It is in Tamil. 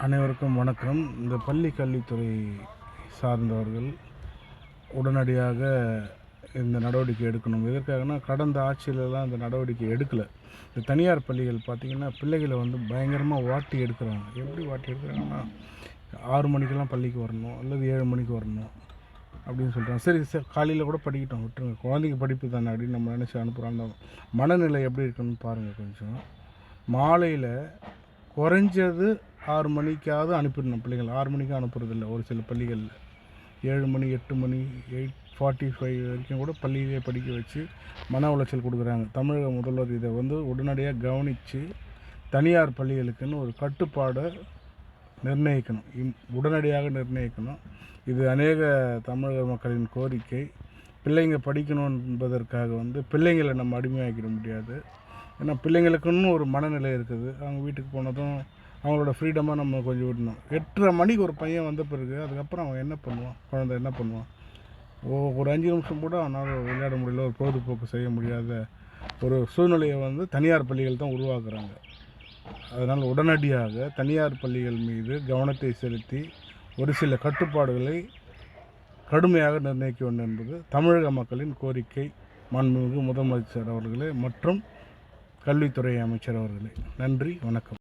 அனைவருக்கும் வணக்கம். இந்த பள்ளி கல்வித்துறை சார்ந்தவர்கள் உடனடியாக இந்த நடவடிக்கை எடுக்கணும். எதற்காகனா, கடந்த ஆட்சியிலலாம் இந்த நடவடிக்கை எடுக்கலை. இந்த தனியார் பள்ளிகள் பார்த்திங்கன்னா, பிள்ளைகளை பயங்கரமாக வாட்டி எடுக்கிறாங்க. எப்படி வாட்டி எடுக்கிறாங்கன்னா, 6 மணிக்கெல்லாம் பள்ளிக்கு வரணும், அல்லது 7 மணிக்கு வரணும் அப்படின்னு சொல்கிறாங்க. சரி காலையில் கூட படிக்கட்டும், விட்டுருங்க, குழந்தைங்க படிப்பு தானே அப்படின்னு நம்ம நினச்சி அனுப்புகிறோம். அந்த மனநிலை எப்படி இருக்குன்னு பாருங்கள். கொஞ்சம் மாலையில் குறைஞ்சது 6 மணிக்காவது அனுப்பிடணும். பிள்ளைகள் 6 மணிக்கும் அனுப்புறதில்லை. ஒரு சில பள்ளிகளில் 7 மணி, 8 மணி, 8:45 வரைக்கும் கூட பள்ளியிலே படிக்க வச்சு மன உளைச்சல் கொடுக்குறாங்க. தமிழக முதல்வர் இதை உடனடியாக கவனித்து தனியார் பள்ளிகளுக்குன்னு ஒரு கட்டுப்பாடை நிர்ணயிக்கணும். உடனடியாக நிர்ணயிக்கணும். இது அநேக தமிழக மக்களின் கோரிக்கை. பிள்ளைங்க படிக்கணும் என்பதற்காக பிள்ளைங்களை நம்ம அடிமையாக்கிட முடியாது. ஏன்னா பிள்ளைங்களுக்குன்னு ஒரு மனநிலை இருக்குது. அவங்க வீட்டுக்கு போனதும் அவங்களோட ஃப்ரீடமாக நம்ம கொஞ்சம் விடணும். 8:30 மணிக்கு ஒரு பையன் வந்த பிறகு அதுக்கப்புறம் அவன் என்ன பண்ணுவான்? குழந்தை என்ன பண்ணுவான்? ஒரு 5 நிமிஷம் கூட அவனால் விளையாட முடியல, ஒரு பொழுதுபோக்கு செய்ய முடியாத ஒரு சூழ்நிலையை தனியார் பள்ளிகள் தான் உருவாக்குறாங்க. அதனால் உடனடியாக தனியார் பள்ளிகள் மீது கவனத்தை செலுத்தி ஒரு சில கட்டுப்பாடுகளை கடுமையாக நிர்ணயிக்க வேண்டும் என்பது தமிழக மக்களின் கோரிக்கை. மாண்புமிகு முதலமைச்சர் அவர்களே மற்றும் கல்வித்துறை அமைச்சர் அவர்களே, நன்றி, வணக்கம்.